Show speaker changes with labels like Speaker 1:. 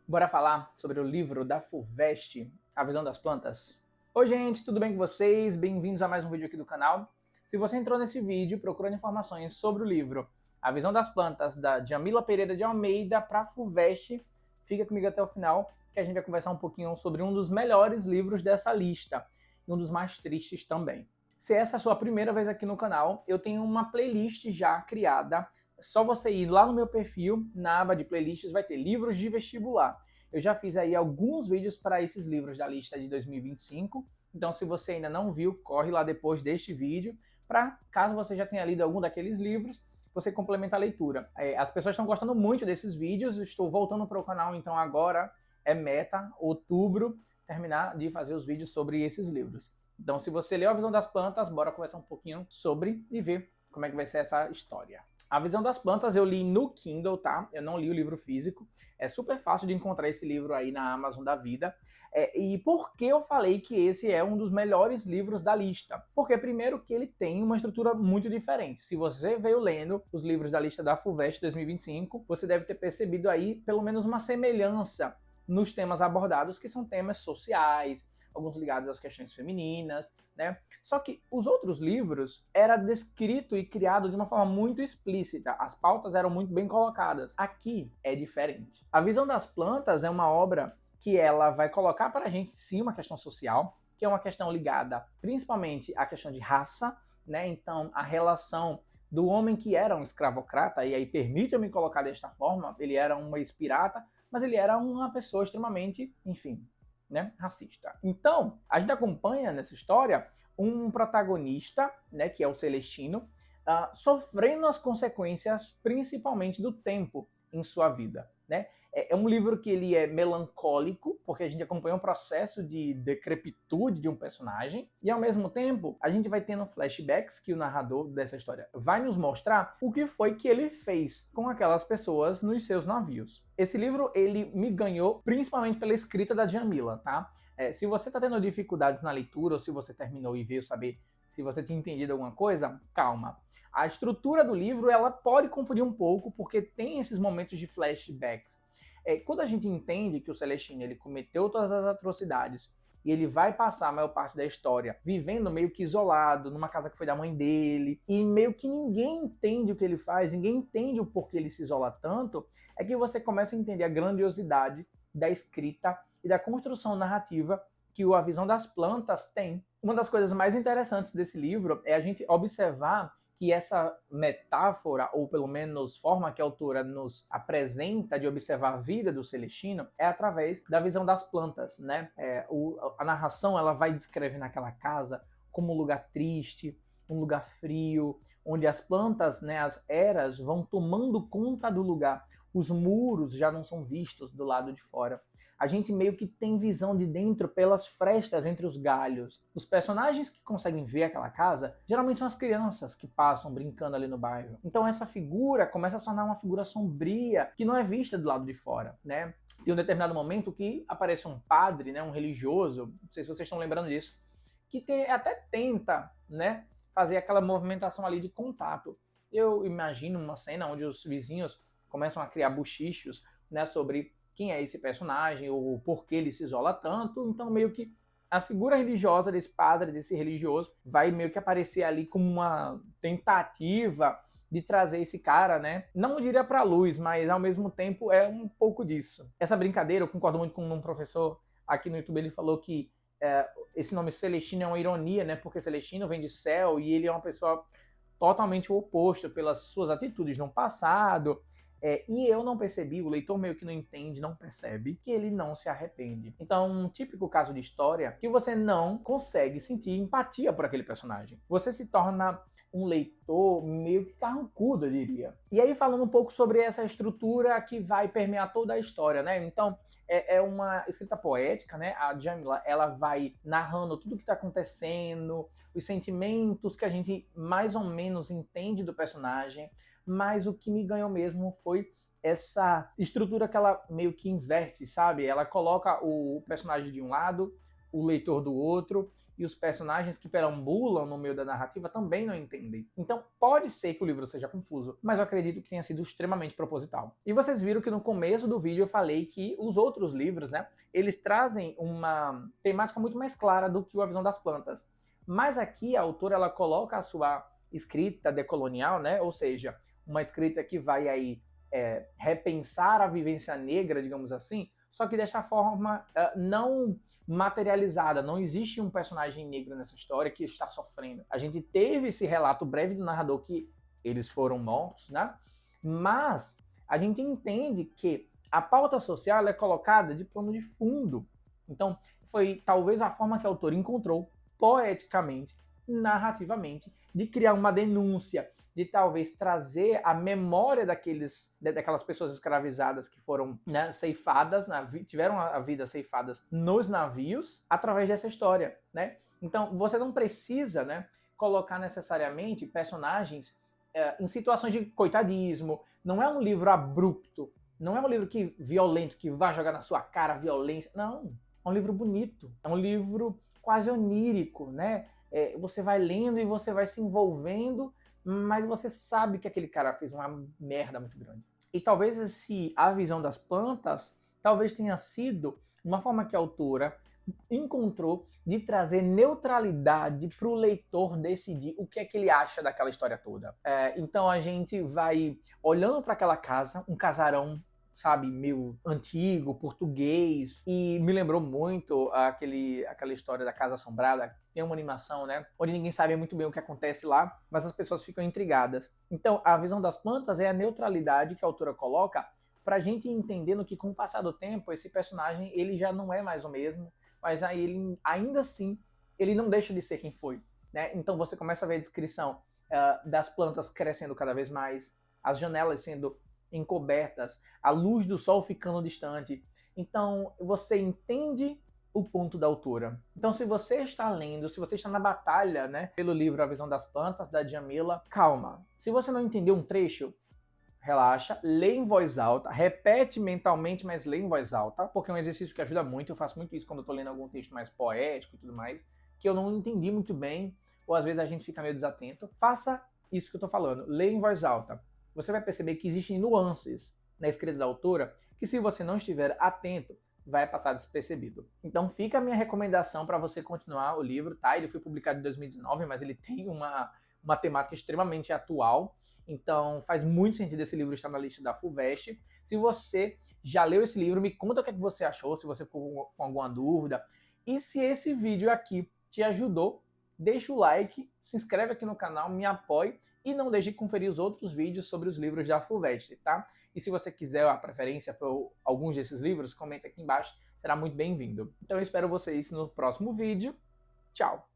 Speaker 1: Bora falar sobre o livro da FUVEST, A Visão das Plantas? Oi gente, tudo bem com vocês? Bem-vindos a mais um vídeo aqui do canal. Se você entrou nesse vídeo procurando informações sobre o livro A Visão das Plantas, da Djamila Pereira de Almeida para a FUVEST, fica comigo até o final, que a gente vai conversar um pouquinho sobre um dos melhores livros dessa lista, e um dos mais tristes também. Se essa é a sua primeira vez aqui no canal, eu tenho uma playlist já criada. Só você ir lá no meu perfil, na aba de playlists, vai ter livros de vestibular. Eu já fiz aí alguns vídeos para esses livros da lista de 2025, então se você ainda não viu, corre lá depois deste vídeo, para caso você já tenha lido algum daqueles livros, você complementa a leitura. As pessoas estão gostando muito desses vídeos, estou voltando para o canal, então agora é meta, outubro, terminar de fazer os vídeos sobre esses livros. Então se você leu A Visão das Plantas, bora conversar um pouquinho sobre e ver como é que vai ser essa história. A Visão das Plantas eu li no Kindle, tá? Eu não li o livro físico. É super fácil de encontrar esse livro aí na Amazon da vida. E por que eu falei que esse é um dos melhores livros da lista? Porque, primeiro, que ele tem uma estrutura muito diferente. Se você veio lendo os livros da lista da FUVEST 2025, você deve ter percebido aí pelo menos uma semelhança nos temas abordados, que são temas sociais, alguns ligados às questões femininas, né? Só que os outros livros era descrito e criado de uma forma muito explícita, as pautas eram muito bem colocadas. Aqui é diferente. A Visão das Plantas é uma obra que ela vai colocar para a gente sim uma questão social, que é uma questão ligada principalmente à questão de raça, né? Então a relação do homem que era um escravocrata, e aí permita-me colocar desta forma, ele era um ex-pirata, mas ele era uma pessoa extremamente, enfim, né, racista. Então, a gente acompanha nessa história um protagonista, né, que é o Celestino, sofrendo as consequências principalmente do tempo em sua vida, né? É um livro que ele é melancólico, porque a gente acompanha um processo de decrepitude de um personagem, e ao mesmo tempo a gente vai tendo flashbacks que o narrador dessa história vai nos mostrar o que foi que ele fez com aquelas pessoas nos seus navios. Esse livro ele me ganhou principalmente pela escrita da Djamila, tá? Se você está tendo dificuldades na leitura, ou se você terminou e veio saber se você tinha entendido alguma coisa, calma. A estrutura do livro ela pode confundir um pouco, porque tem esses momentos de flashbacks. Quando a gente entende que o Celestino ele cometeu todas as atrocidades e ele vai passar a maior parte da história vivendo meio que isolado, numa casa que foi da mãe dele, e meio que ninguém entende o que ele faz, ninguém entende o porquê ele se isola tanto, é que você começa a entender a grandiosidade da escrita e da construção narrativa que A Visão das Plantas tem. Uma das coisas mais interessantes desse livro é a gente observar que essa metáfora, ou pelo menos forma que a autora nos apresenta de observar a vida do Celestino, é através da visão das plantas, né? A narração ela vai descrevendo aquela casa como um lugar triste, um lugar frio, onde as plantas, né, as eras, vão tomando conta do lugar. Os muros já não são vistos do lado de fora. A gente meio que tem visão de dentro pelas frestas entre os galhos. Os personagens que conseguem ver aquela casa, geralmente são as crianças que passam brincando ali no bairro. Então essa figura começa a se tornar uma figura sombria, que não é vista do lado de fora, né? Tem um determinado momento que aparece um padre, né, um religioso, não sei se vocês estão lembrando disso, que até tenta, né, fazer aquela movimentação ali de contato. Eu imagino uma cena onde os vizinhos começam a criar bochichos, né, sobre quem é esse personagem, ou por que ele se isola tanto, então meio que a figura religiosa desse padre, desse religioso, vai meio que aparecer ali como uma tentativa de trazer esse cara, né? Não diria pra luz, mas ao mesmo tempo é um pouco disso. Essa brincadeira, eu concordo muito com um professor aqui no YouTube, ele falou que esse nome Celestino é uma ironia, né? Porque Celestino vem de céu e ele é uma pessoa totalmente o oposto pelas suas atitudes no passado. E eu não percebi, o leitor meio que não entende, não percebe, que ele não se arrepende. Então, um típico caso de história que você não consegue sentir empatia por aquele personagem. Você se torna um leitor meio que carrancudo, eu diria. E aí, falando um pouco sobre essa estrutura que vai permear toda a história, né? Então, é uma escrita poética, né? A Djamila, ela vai narrando tudo o que está acontecendo, os sentimentos que a gente mais ou menos entende do personagem, mas o que me ganhou mesmo foi essa estrutura que ela meio que inverte, sabe? Ela coloca o personagem de um lado, o leitor do outro, e os personagens que perambulam no meio da narrativa também não entendem. Então pode ser que o livro seja confuso, mas eu acredito que tenha sido extremamente proposital. E vocês viram que no começo do vídeo eu falei que os outros livros, né, eles trazem uma temática muito mais clara do que A Visão das Plantas. Mas aqui a autora ela coloca a sua escrita decolonial, né, ou seja, uma escrita que vai aí repensar a vivência negra, digamos assim, só que dessa forma não materializada. Não existe um personagem negro nessa história que está sofrendo. A gente teve esse relato breve do narrador que eles foram mortos, né? Mas a gente entende que a pauta social é colocada de plano de fundo. Então, foi talvez a forma que o autor encontrou poeticamente, narrativamente, de criar uma denúncia, de talvez trazer a memória daquelas pessoas escravizadas que foram, né, ceifadas, tiveram a vida ceifadas nos navios, através dessa história, né? Então, você não precisa, né, colocar necessariamente personagens em situações de coitadismo. Não é um livro abrupto, não é um livro violento, que vai jogar na sua cara violência. Não, é um livro bonito, é um livro quase onírico, né? Você vai lendo e você vai se envolvendo, mas você sabe que aquele cara fez uma merda muito grande. E talvez A Visão das Plantas talvez tenha sido uma forma que a autora encontrou de trazer neutralidade para o leitor decidir o que é que ele acha daquela história toda. Então a gente vai olhando para aquela casa, um casarão, sabe, meio antigo, português, e me lembrou muito aquela história da Casa Assombrada. Tem uma animação, né, onde ninguém sabe muito bem o que acontece lá, mas as pessoas ficam intrigadas. Então, A Visão das Plantas é a neutralidade que a autora coloca pra gente entendendo que com o passar do tempo, esse personagem, ele já não é mais o mesmo, mas aí ele, ainda assim, ele não deixa de ser quem foi, né? Então você começa a ver a descrição das plantas crescendo cada vez mais, as janelas sendo encobertas, a luz do sol ficando distante. Então você entende o ponto da autora. Então se você está lendo, se você está na batalha, né, pelo livro A Visão das Plantas, da Djamila, calma. Se você não entendeu um trecho, relaxa, lê em voz alta, repete mentalmente, mas lê em voz alta, porque é um exercício que ajuda muito. Eu faço muito isso quando eu tô lendo algum texto mais poético e tudo mais, que eu não entendi muito bem, ou às vezes a gente fica meio desatento. Faça isso que eu tô falando, lê em voz alta. Você vai perceber que existem nuances na escrita da autora que, se você não estiver atento, vai passar despercebido. Então fica a minha recomendação para você continuar o livro, tá? Ele foi publicado em 2019, mas ele tem uma temática extremamente atual, então faz muito sentido esse livro estar na lista da FUVEST. Se você já leu esse livro, me conta o que é que você achou, se você ficou com alguma dúvida. E se esse vídeo aqui te ajudou, deixa o like, se inscreve aqui no canal, me apoie e não deixe de conferir os outros vídeos sobre os livros da FUVEST, tá? E se você quiser a preferência por alguns desses livros, comenta aqui embaixo, será muito bem-vindo. Então eu espero vocês no próximo vídeo. Tchau!